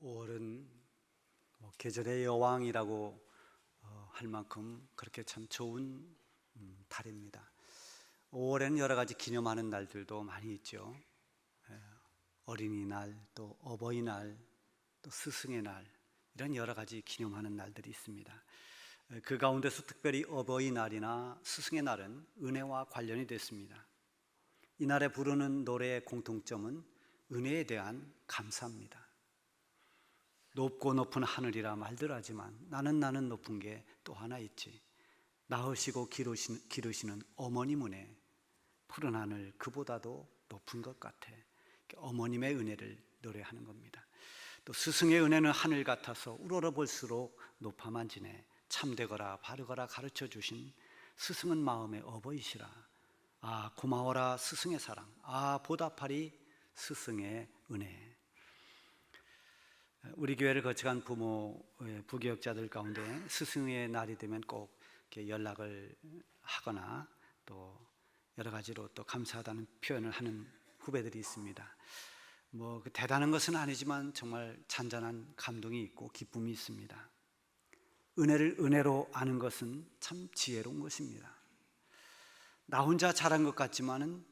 5월은 계절의 여왕이라고 할 만큼 그렇게 참 좋은 달입니다. 5월에는 여러 가지 기념하는 날들도 많이 있죠. 어린이날, 또 어버이날, 또 스승의 날, 이런 여러 가지 기념하는 날들이 있습니다. 그 가운데서 특별히 어버이날이나 스승의 날은 은혜와 관련이 됐습니다. 이날에 부르는 노래의 공통점은 은혜에 대한 감사입니다. 높고 높은 하늘이라 말들 하지만 나는 높은 게 또 하나 있지. 낳으시고 기르시는 어머님 은혜, 푸른 하늘 그보다도 높은 것 같아. 어머님의 은혜를 노래하는 겁니다. 또 스승의 은혜는 하늘 같아서 우러러 볼수록 높아만 지네. 참되거라 바르거라 가르쳐 주신 스승은 마음의 어버이시라. 아 고마워라 스승의 사랑, 아 보답하리 스승의 은혜. 우리 교회를 거쳐간 부모의 부교역자들 가운데 스승의 날이 되면 꼭 이렇게 연락을 하거나 또 여러 가지로 또 감사하다는 표현을 하는 후배들이 있습니다. 대단한 것은 아니지만 정말 잔잔한 감동이 있고 기쁨이 있습니다. 은혜를 은혜로 아는 것은 참 지혜로운 것입니다. 나 혼자 잘한 것 같지만은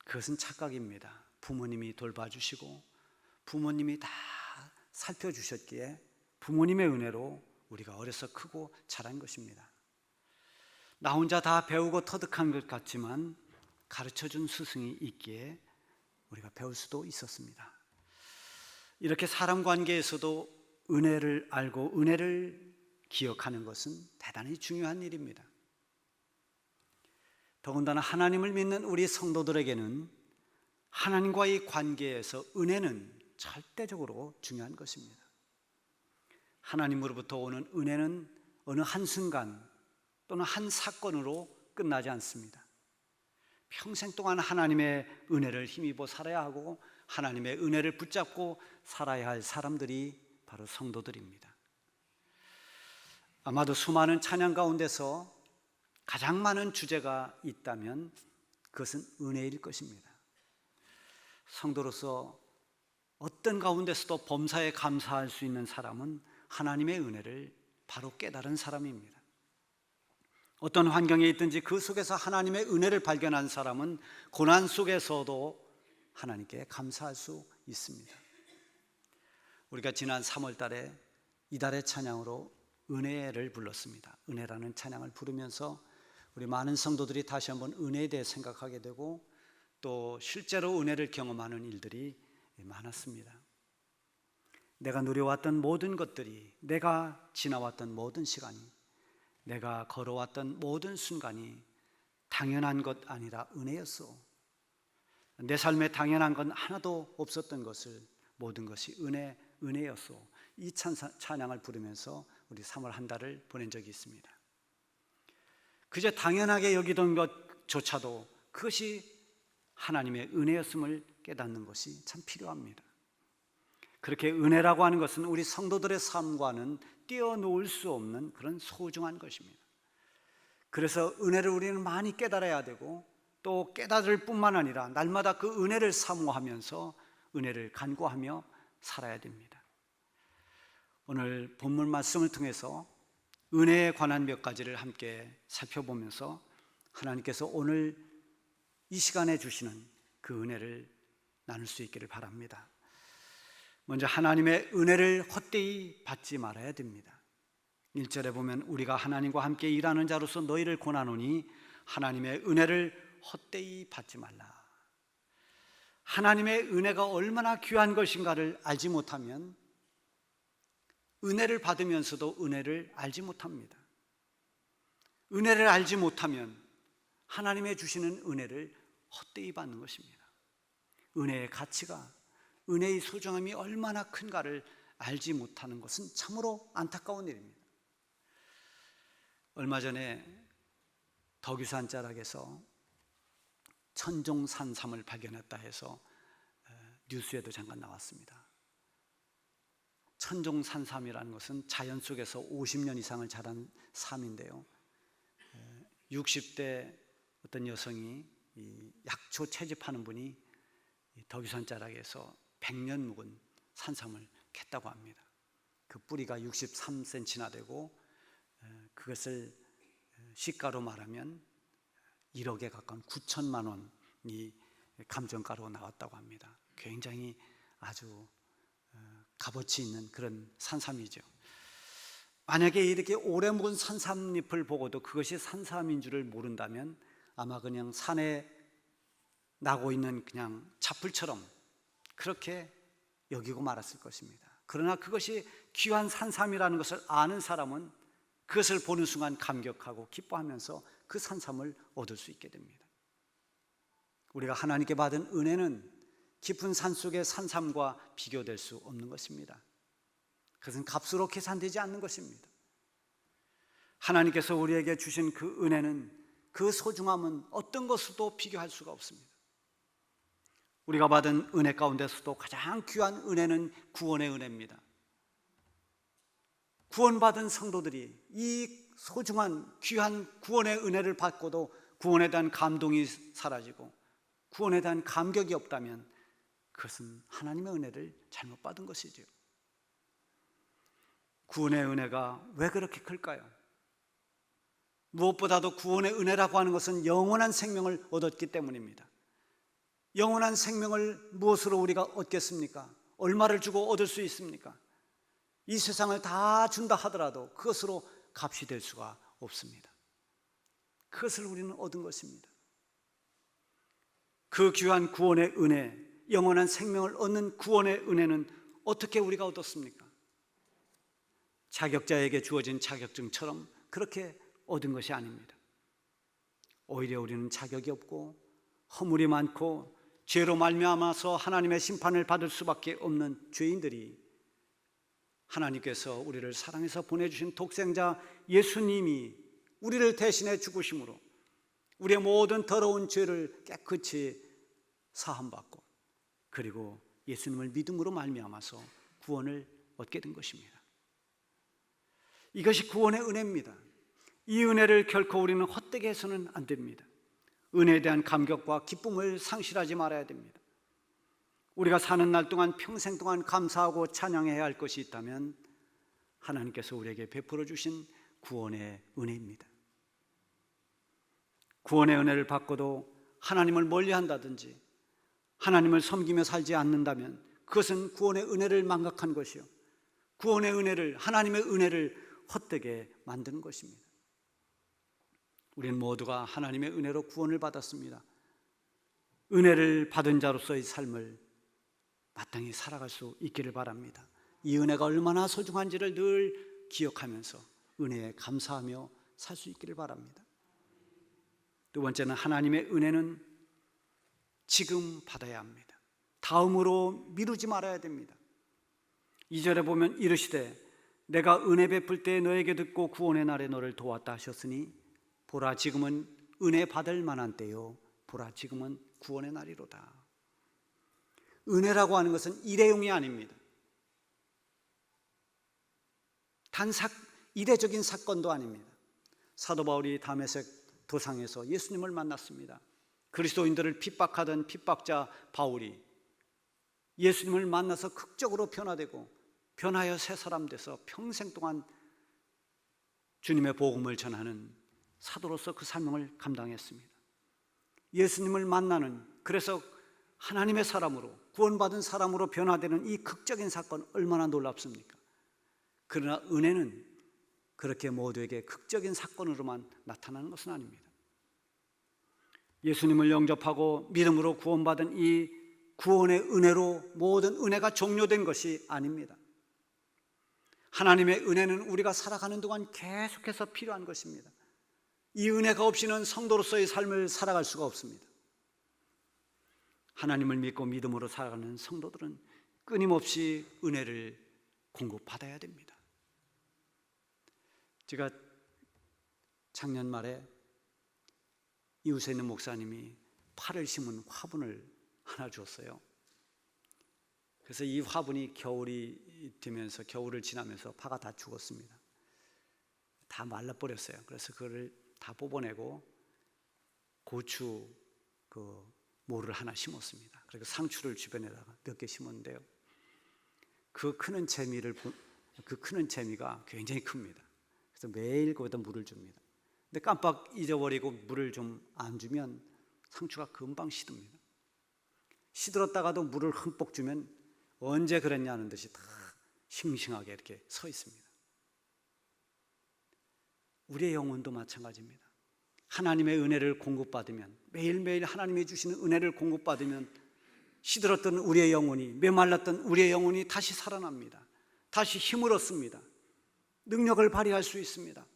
그것은 착각입니다. 부모님이 돌봐주시고 부모님이 다 살펴주셨기에 부모님의 은혜로 우리가 어려서 크고 자란 것입니다. 나 혼자 다 배우고 터득한 것 같지만 가르쳐준 스승이 있기에 우리가 배울 수도 있었습니다. 이렇게 사람 관계에서도 은혜를 알고 은혜를 기억하는 것은 대단히 중요한 일입니다. 더군다나 하나님을 믿는 우리 성도들에게는 하나님과의 관계에서 은혜는 절대적으로 중요한 것입니다. 하나님으로부터 오는 은혜는 어느 한순간 또는 한 사건으로 끝나지 않습니다. 평생 동안 하나님의 은혜를 힘입어 살아야 하고 하나님의 은혜를 붙잡고 살아야 할 사람들이 바로 성도들입니다. 아마도 수많은 찬양 가운데서 가장 많은 주제가 있다면 그것은 은혜일 것입니다. 성도로서 어떤 가운데서도 범사에 감사할 수 있는 사람은 하나님의 은혜를 바로 깨달은 사람입니다. 어떤 환경에 있든지 그 속에서 하나님의 은혜를 발견한 사람은 고난 속에서도 하나님께 감사할 수 있습니다. 우리가 지난 3월 달에 이달의 찬양으로 은혜를 불렀습니다. 은혜라는 찬양을 부르면서 우리 많은 성도들이 다시 한번 은혜에 대해 생각하게 되고 또 실제로 은혜를 경험하는 일들이 많았습니다. 내가 누려왔던 모든 것들이, 내가 지나왔던 모든 시간이, 내가 걸어왔던 모든 순간이 당연한 것 아니라 은혜였어. 내 삶에 당연한 건 하나도 없었던 것을 모든 것이 은혜였어. 이 찬양을 부르면서 우리 3월 한 달을 보낸 적이 있습니다. 그저 당연하게 여기던 것조차도 그것이 하나님의 은혜였음을 깨닫는 것이 참 필요합니다. 그렇게 은혜라고 하는 것은 우리 성도들의 삶과는 떼어놓을 수 없는 그런 소중한 것입니다. 그래서 은혜를 우리는 많이 깨달아야 되고 또 깨달을 뿐만 아니라 날마다 그 은혜를 사모하면서 은혜를 간구하며 살아야 됩니다. 오늘 본문 말씀을 통해서 은혜에 관한 몇 가지를 함께 살펴보면서 하나님께서 오늘 이 시간에 주시는 그 은혜를 나눌 수 있기를 바랍니다. 먼저 하나님의 은혜를 헛되이 받지 말아야 됩니다. 1절에 보면 우리가 하나님과 함께 일하는 자로서 너희를 권하노니 하나님의 은혜를 헛되이 받지 말라. 하나님의 은혜가 얼마나 귀한 것인가를 알지 못하면 은혜를 받으면서도 은혜를 알지 못합니다. 은혜를 알지 못하면 하나님의 주시는 은혜를 헛되이 받는 것입니다. 은혜의 가치가, 은혜의 소중함이 얼마나 큰가를 알지 못하는 것은 참으로 안타까운 일입니다. 얼마 전에 덕유산 자락에서 천종산삼을 발견했다 해서 뉴스에도 잠깐 나왔습니다. 천종산삼이라는 것은 자연 속에서 50년 이상을 자란 삼인데요, 60대 어떤 여성이 약초 채집하는 분이 덕유산 자락에서 100년 묵은 산삼을 캤다고 합니다. 그 뿌리가 63cm나 되고 그것을 시가로 말하면 1억에 가까운 9천만 원이 감정가로 나왔다고 합니다. 굉장히 아주 값어치 있는 그런 산삼이죠. 만약에 이렇게 오래 묵은 산삼잎을 보고도 그것이 산삼인 줄을 모른다면 아마 그냥 산에 나고 있는 그냥 잡풀처럼 그렇게 여기고 말았을 것입니다. 그러나 그것이 귀한 산삼이라는 것을 아는 사람은 그것을 보는 순간 감격하고 기뻐하면서 그 산삼을 얻을 수 있게 됩니다. 우리가 하나님께 받은 은혜는 깊은 산속의 산삼과 비교될 수 없는 것입니다. 그것은 값으로 계산되지 않는 것입니다. 하나님께서 우리에게 주신 그 은혜는, 그 소중함은 어떤 것으로도 비교할 수가 없습니다. 우리가 받은 은혜 가운데서도 가장 귀한 은혜는 구원의 은혜입니다. 구원받은 성도들이 이 소중한 귀한 구원의 은혜를 받고도 구원에 대한 감동이 사라지고 구원에 대한 감격이 없다면 그것은 하나님의 은혜를 잘못 받은 것이죠. 구원의 은혜가 왜 그렇게 클까요? 무엇보다도 구원의 은혜라고 하는 것은 영원한 생명을 얻었기 때문입니다. 영원한 생명을 무엇으로 우리가 얻겠습니까? 얼마를 주고 얻을 수 있습니까? 이 세상을 다 준다 하더라도 그것으로 값이 될 수가 없습니다. 그것을 우리는 얻은 것입니다. 그 귀한 구원의 은혜, 영원한 생명을 얻는 구원의 은혜는 어떻게 우리가 얻었습니까? 자격자에게 주어진 자격증처럼 그렇게 얻은 것이 아닙니다. 오히려 우리는 자격이 없고 허물이 많고 죄로 말미암아서 하나님의 심판을 받을 수밖에 없는 죄인들이 하나님께서 우리를 사랑해서 보내주신 독생자 예수님이 우리를 대신해 죽으심으로 우리의 모든 더러운 죄를 깨끗이 사함받고 그리고 예수님을 믿음으로 말미암아서 구원을 얻게 된 것입니다. 이것이 구원의 은혜입니다. 이 은혜를 결코 우리는 헛되게 해서는 안 됩니다. 은혜에 대한 감격과 기쁨을 상실하지 말아야 됩니다. 우리가 사는 날 동안 평생 동안 감사하고 찬양해야 할 것이 있다면 하나님께서 우리에게 베풀어 주신 구원의 은혜입니다. 구원의 은혜를 받고도 하나님을 멀리한다든지 하나님을 섬기며 살지 않는다면 그것은 구원의 은혜를 망각한 것이요, 구원의 은혜를, 하나님의 은혜를 헛되게 만드는 것입니다. 우리는 모두가 하나님의 은혜로 구원을 받았습니다. 은혜를 받은 자로서의 삶을 마땅히 살아갈 수 있기를 바랍니다. 이 은혜가 얼마나 소중한지를 늘 기억하면서 은혜에 감사하며 살 수 있기를 바랍니다. 두 번째는 하나님의 은혜는 지금 받아야 합니다. 다음으로 미루지 말아야 됩니다. 2절에 보면 이르시되 내가 은혜 베풀 때 너에게 듣고 구원의 날에 너를 도왔다 하셨으니 보라 지금은 은혜 받을 만한 때요 보라 지금은 구원의 날이로다. 은혜라고 하는 것은 일회용이 아닙니다. 이례적인 사건도 아닙니다. 사도 바울이 다메섹 도상에서 예수님을 만났습니다. 그리스도인들을 핍박하던 핍박자 바울이 예수님을 만나서 극적으로 변화되고 변하여 새 사람 돼서 평생 동안 주님의 복음을 전하는 사도로서 그 사명을 감당했습니다. 예수님을 만나는, 그래서 하나님의 사람으로, 구원받은 사람으로 변화되는 이 극적인 사건 얼마나 놀랍습니까? 그러나 은혜는 그렇게 모두에게 극적인 사건으로만 나타나는 것은 아닙니다. 예수님을 영접하고 믿음으로 구원받은 이 구원의 은혜로 모든 은혜가 종료된 것이 아닙니다. 하나님의 은혜는 우리가 살아가는 동안 계속해서 필요한 것입니다. 이 은혜가 없이는 성도로서의 삶을 살아갈 수가 없습니다. 하나님을 믿고 믿음으로 살아가는 성도들은 끊임없이 은혜를 공급받아야 됩니다. 제가 작년 말에 이웃에 있는 목사님이 파를 심은 화분을 하나 줬어요. 그래서 이 화분이 겨울이 되면서, 겨울을 지나면서 파가 다 죽었습니다. 다 말라버렸어요. 그래서 그거를 다 뽑아내고 고추 모를 하나 심었습니다. 그리고 상추를 주변에다가 몇 개 심었는데요, 그 크는 재미가 굉장히 큽니다. 그래서 매일 거기다 물을 줍니다. 근데 깜빡 잊어버리고 물을 좀 안 주면 상추가 금방 시듭니다. 시들었다가도 물을 흠뻑 주면 언제 그랬냐는 듯이 다 싱싱하게 이렇게 서 있습니다. 우리의 영혼도 마찬가지입니다. 하나님의 은혜를 공급받으면, 매일매일 하나님이 주시는 은혜를 공급받으면 시들었던 우리의 영혼이, 메말랐던 우리의 영혼이 다시 살아납니다. 다시 힘을 얻습니다. 능력을 발휘할 수 있습니다.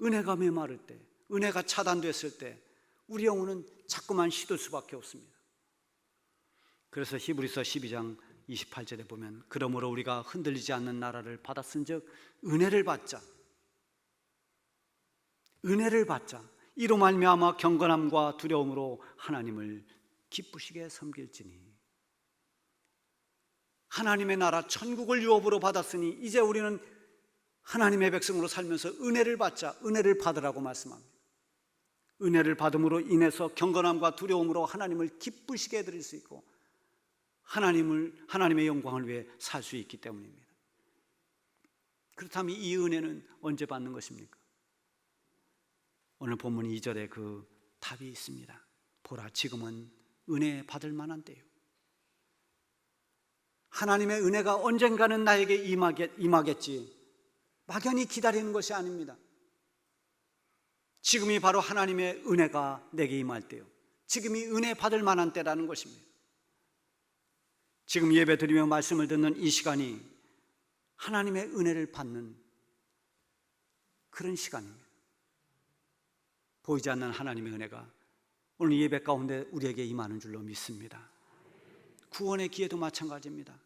은혜가 메마를 때, 은혜가 차단됐을 때 우리 영혼은 자꾸만 시들 수밖에 없습니다. 그래서 히브리서 12장 28절에 보면, 그러므로 우리가 흔들리지 않는 나라를 받았은즉 은혜를 받자, 이로 말미암아 경건함과 두려움으로 하나님을 기쁘시게 섬길지니. 하나님의 나라 천국을 유업으로 받았으니 이제 우리는 하나님의 백성으로 살면서 은혜를 받자, 은혜를 받으라고 말씀합니다. 은혜를 받음으로 인해서 경건함과 두려움으로 하나님을 기쁘시게 해드릴 수 있고 하나님의 영광을 위해 살 수 있기 때문입니다. 그렇다면 이 은혜는 언제 받는 것입니까? 오늘 본문 2절에 그 답이 있습니다. 보라, 지금은 은혜 받을 만한 때요. 하나님의 은혜가 언젠가는 나에게 임하겠지, 막연히 기다리는 것이 아닙니다. 지금이 바로 하나님의 은혜가 내게 임할 때요, 지금이 은혜 받을 만한 때라는 것입니다. 지금 예배 드리며 말씀을 듣는 이 시간이 하나님의 은혜를 받는 그런 시간입니다. 보이지 않는 하나님의 은혜가 오늘 예배 가운데 우리에게 임하는 줄로 믿습니다. 구원의 기회도 마찬가지입니다.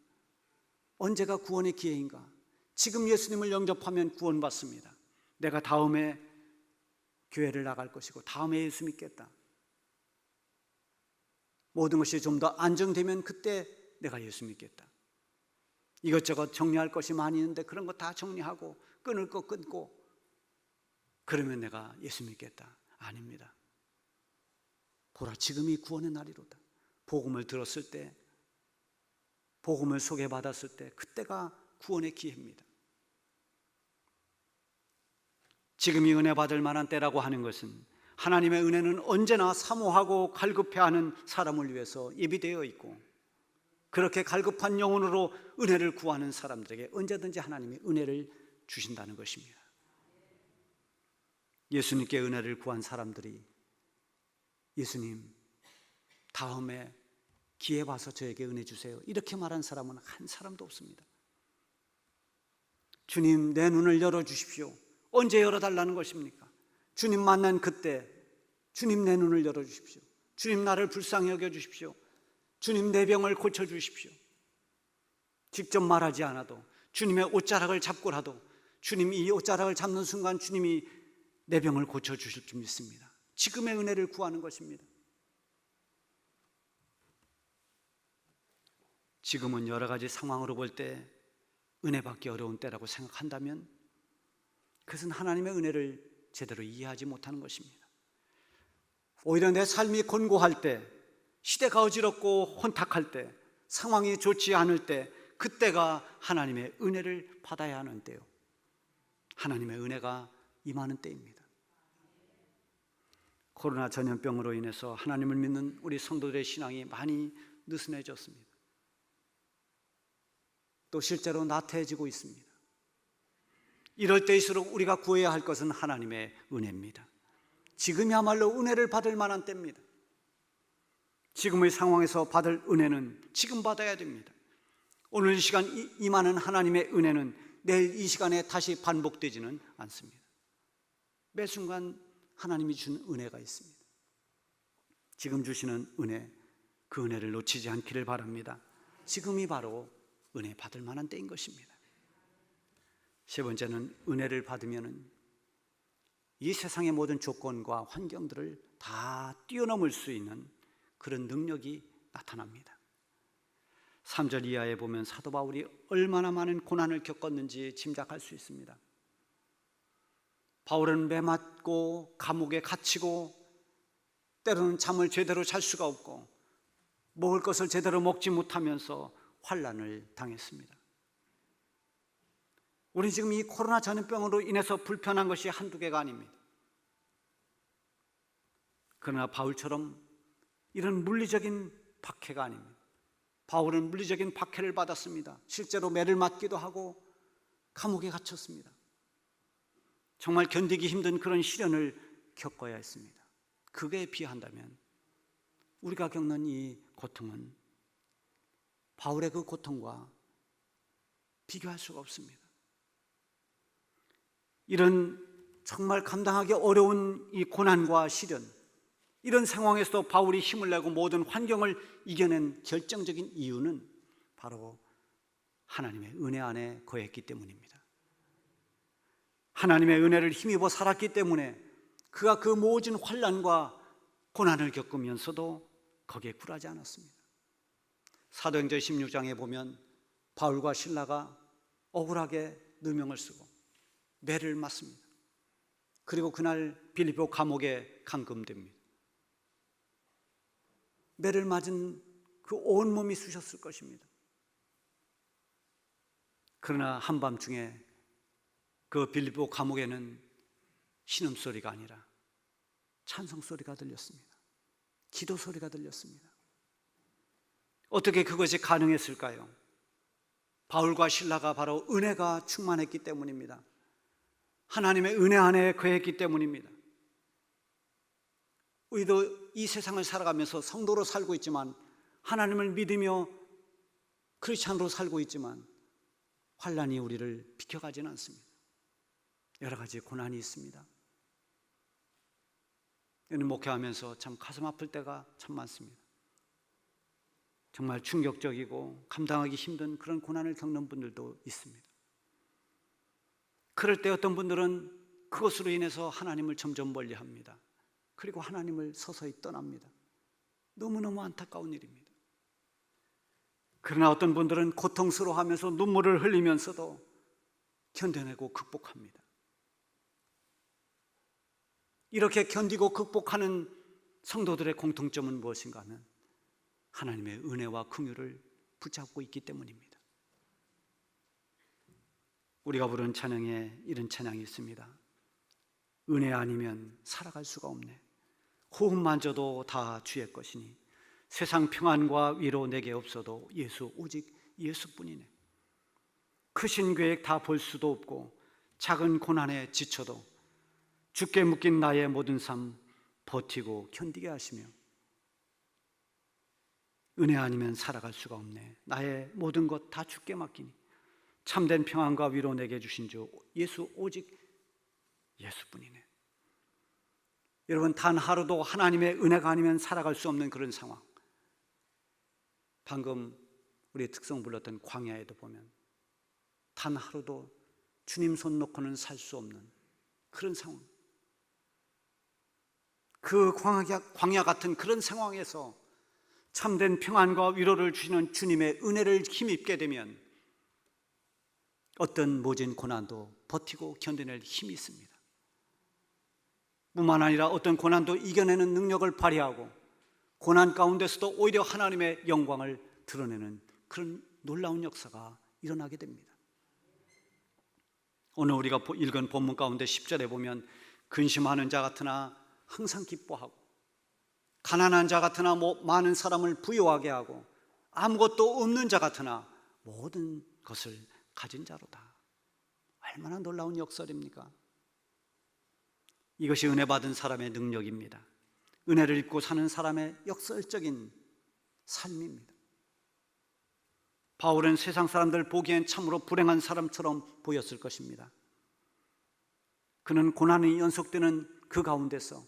언제가 구원의 기회인가? 지금 예수님을 영접하면 구원받습니다. 내가 다음에 교회를 나갈 것이고 다음에 예수 믿겠다, 모든 것이 좀 더 안정되면 그때 내가 예수 믿겠다. 이것저것 정리할 것이 많이 있는데 그런 거 다 정리하고 끊을 거 끊고 그러면 내가 예수 믿겠다. 아닙니다. 보라, 지금이 구원의 날이로다. 복음을 들었을 때, 복음을 소개받았을 때, 그때가 구원의 기회입니다. 지금이 은혜 받을 만한 때라고 하는 것은 하나님의 은혜는 언제나 사모하고 갈급해하는 사람을 위해서 예비되어 있고, 그렇게 갈급한 영혼으로 은혜를 구하는 사람들에게 언제든지 하나님이 은혜를 주신다는 것입니다. 예수님께 은혜를 구한 사람들이 예수님, 다음에 기회 봐서 저에게 은혜 주세요, 이렇게 말한 사람은 한 사람도 없습니다. 주님, 내 눈을 열어주십시오. 언제 열어달라는 것입니까? 주님 만난 그때, 주님 내 눈을 열어주십시오. 주님 나를 불쌍히 여겨주십시오. 주님 내 병을 고쳐주십시오. 직접 말하지 않아도 주님의 옷자락을 잡고라도 주님 이 옷자락을 잡는 순간 주님이 내 병을 고쳐주실 줄 믿습니다. 지금의 은혜를 구하는 것입니다. 지금은 여러 가지 상황으로 볼 때 은혜 받기 어려운 때라고 생각한다면 그것은 하나님의 은혜를 제대로 이해하지 못하는 것입니다. 오히려 내 삶이 곤고할 때, 시대가 어지럽고 혼탁할 때, 상황이 좋지 않을 때, 그때가 하나님의 은혜를 받아야 하는 때요, 하나님의 은혜가 임하는 때입니다. 코로나 전염병으로 인해서 하나님을 믿는 우리 성도들의 신앙이 많이 느슨해졌습니다. 또 실제로 나태해지고 있습니다. 이럴 때일수록 우리가 구해야 할 것은 하나님의 은혜입니다. 지금이야말로 은혜를 받을 만한 때입니다. 지금의 상황에서 받을 은혜는 지금 받아야 됩니다. 오늘 이 시간 임하는 하나님의 은혜는 내일 이 시간에 다시 반복되지는 않습니다. 매 순간 하나님이 주는 은혜가 있습니다. 지금 주시는 은혜, 그 은혜를 놓치지 않기를 바랍니다. 지금이 바로 은혜 받을 만한 때인 것입니다. 세 번째는, 은혜를 받으면 이 세상의 모든 조건과 환경들을 다 뛰어넘을 수 있는 그런 능력이 나타납니다. 3절 이하에 보면 사도 바울이 얼마나 많은 고난을 겪었는지 짐작할 수 있습니다. 바울은 매맞고 감옥에 갇히고 때로는 잠을 제대로 잘 수가 없고 먹을 것을 제대로 먹지 못하면서 환난을 당했습니다. 우리 지금 이 코로나 전염병으로 인해서 불편한 것이 한두 개가 아닙니다. 그러나 바울처럼 이런 물리적인 박해가 아닙니다. 바울은 물리적인 박해를 받았습니다. 실제로 매를 맞기도 하고 감옥에 갇혔습니다. 정말 견디기 힘든 그런 시련을 겪어야 했습니다. 그게 비한다면 우리가 겪는 이 고통은 바울의 그 고통과 비교할 수가 없습니다. 이런 정말 감당하기 어려운 이 고난과 시련, 이런 상황에서도 바울이 힘을 내고 모든 환경을 이겨낸 결정적인 이유는 바로 하나님의 은혜 안에 거했기 때문입니다. 하나님의 은혜를 힘입어 살았기 때문에 그가 그 모든 환난과 고난을 겪으면서도 거기에 굴하지 않았습니다. 사도행전 16장에 보면 바울과 실라가 억울하게 누명을 쓰고 매를 맞습니다. 그리고 그날 빌립보 감옥에 감금됩니다. 매를 맞은 그 온몸이 쑤셨을 것입니다. 그러나 한밤중에 그 빌립보 감옥에는 신음소리가 아니라 찬송소리가 들렸습니다. 기도소리가 들렸습니다. 어떻게 그것이 가능했을까요? 바울과 실라가 바로 은혜가 충만했기 때문입니다. 하나님의 은혜 안에 거했기 때문입니다. 우리도 이 세상을 살아가면서 성도로 살고 있지만, 하나님을 믿으며 크리스찬으로 살고 있지만 환난이 우리를 비켜가지는 않습니다. 여러 가지 고난이 있습니다. 저는 목회하면서 참 가슴 아플 때가 참 많습니다. 정말 충격적이고 감당하기 힘든 그런 고난을 겪는 분들도 있습니다. 그럴 때 어떤 분들은 그것으로 인해서 하나님을 점점 멀리합니다. 그리고 하나님을 서서히 떠납니다. 너무너무 안타까운 일입니다. 그러나 어떤 분들은 고통스러워하면서 눈물을 흘리면서도 견뎌내고 극복합니다. 이렇게 견디고 극복하는 성도들의 공통점은 무엇인가 하면 하나님의 은혜와 긍휼을 붙잡고 있기 때문입니다. 우리가 부른 찬양에 이런 찬양이 있습니다. 은혜 아니면 살아갈 수가 없네. 호흡만져도 다 주의 것이니 세상 평안과 위로 내게 없어도 예수, 오직 예수뿐이네. 크신 계획 다 볼 수도 없고 작은 고난에 지쳐도 주께 묶인 나의 모든 삶 버티고 견디게 하시며, 은혜 아니면 살아갈 수가 없네. 나의 모든 것 다 주께 맡기니 참된 평안과 위로 내게 주신 주 예수, 오직 예수뿐이네. 여러분, 단 하루도 하나님의 은혜가 아니면 살아갈 수 없는 그런 상황. 방금 우리 특성 불렀던 광야에도 보면 단 하루도 주님 손 놓고는 살 수 없는 그런 상황. 그 광야 같은 그런 상황에서 참된 평안과 위로를 주시는 주님의 은혜를 힘입게 되면 어떤 모진 고난도 버티고 견뎌낼 힘이 있습니다. 뿐만 아니라 어떤 고난도 이겨내는 능력을 발휘하고 고난 가운데서도 오히려 하나님의 영광을 드러내는 그런 놀라운 역사가 일어나게 됩니다. 오늘 우리가 읽은 본문 가운데 10절에 보면 근심하는 자 같으나 항상 기뻐하고 가난한 자 같으나 많은 사람을 부유하게 하고 아무것도 없는 자 같으나 모든 것을 가진 자로다. 얼마나 놀라운 역설입니까? 이것이 은혜 받은 사람의 능력입니다. 은혜를 입고 사는 사람의 역설적인 삶입니다. 바울은 세상 사람들 보기엔 참으로 불행한 사람처럼 보였을 것입니다. 그는 고난이 연속되는 그 가운데서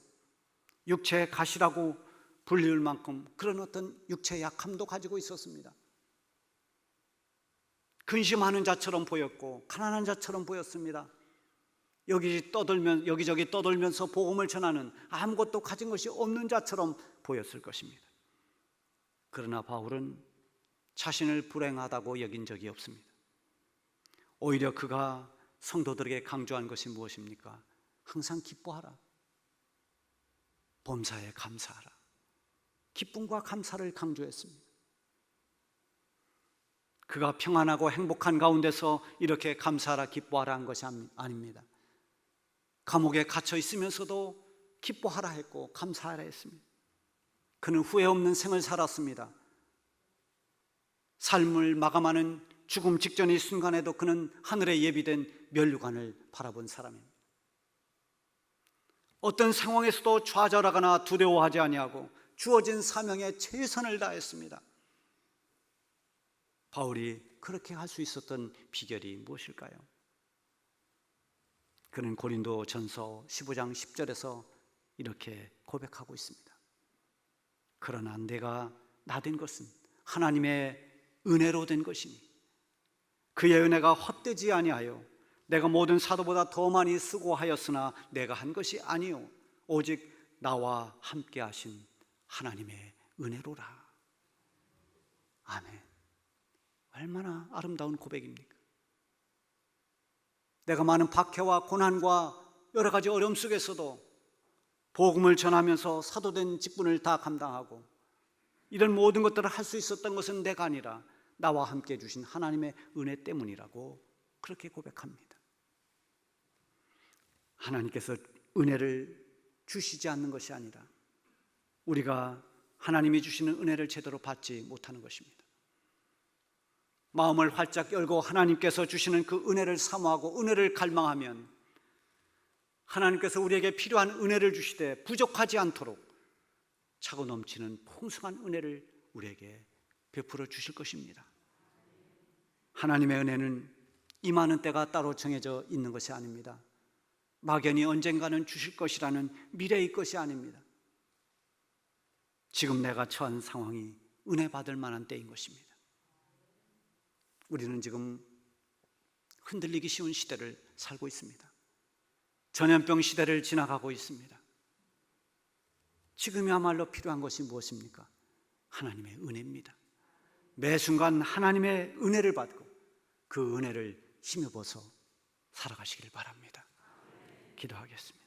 육체의 가시라고 불릴 만큼 그런 어떤 육체의 약함도 가지고 있었습니다. 근심하는 자처럼 보였고 가난한 자처럼 보였습니다. 여기저기 떠돌면서 복음을 전하는 아무것도 가진 것이 없는 자처럼 보였을 것입니다. 그러나 바울은 자신을 불행하다고 여긴 적이 없습니다. 오히려 그가 성도들에게 강조한 것이 무엇입니까? 항상 기뻐하라. 범사에 감사하라. 기쁨과 감사를 강조했습니다. 그가 평안하고 행복한 가운데서 이렇게 감사하라 기뻐하라 한 것이 아닙니다. 감옥에 갇혀 있으면서도 기뻐하라 했고 감사하라 했습니다. 그는 후회 없는 생을 살았습니다. 삶을 마감하는 죽음 직전의 순간에도 그는 하늘에 예비된 면류관을 바라본 사람입니다. 어떤 상황에서도 좌절하거나 두려워하지 아니하고 주어진 사명에 최선을 다했습니다. 바울이 그렇게 할 수 있었던 비결이 무엇일까요? 그는 고린도전서 15장 10절에서 이렇게 고백하고 있습니다. 그러나 내가 나 된 것은 하나님의 은혜로 된 것이니 그의 은혜가 헛되지 아니하여 내가 모든 사도보다 더 많이 수고하였으나 내가 한 것이 아니요 오직 나와 함께 하신 하나님의 은혜로라. 아멘. 얼마나 아름다운 고백입니까? 내가 많은 박해와 고난과 여러 가지 어려움 속에서도 복음을 전하면서 사도된 직분을 다 감당하고 이런 모든 것들을 할 수 있었던 것은 내가 아니라 나와 함께 주신 하나님의 은혜 때문이라고 그렇게 고백합니다. 하나님께서 은혜를 주시지 않는 것이 아니라 우리가 하나님이 주시는 은혜를 제대로 받지 못하는 것입니다. 마음을 활짝 열고 하나님께서 주시는 그 은혜를 사모하고 은혜를 갈망하면 하나님께서 우리에게 필요한 은혜를 주시되 부족하지 않도록 차고 넘치는 풍성한 은혜를 우리에게 베풀어 주실 것입니다. 하나님의 은혜는 임하는 때가 따로 정해져 있는 것이 아닙니다. 막연히 언젠가는 주실 것이라는 미래의 것이 아닙니다. 지금 내가 처한 상황이 은혜 받을 만한 때인 것입니다. 우리는 지금 흔들리기 쉬운 시대를 살고 있습니다. 전염병 시대를 지나가고 있습니다. 지금이야말로 필요한 것이 무엇입니까? 하나님의 은혜입니다. 매 순간 하나님의 은혜를 받고 그 은혜를 힘입어서 살아가시길 바랍니다. 기도하겠습니다.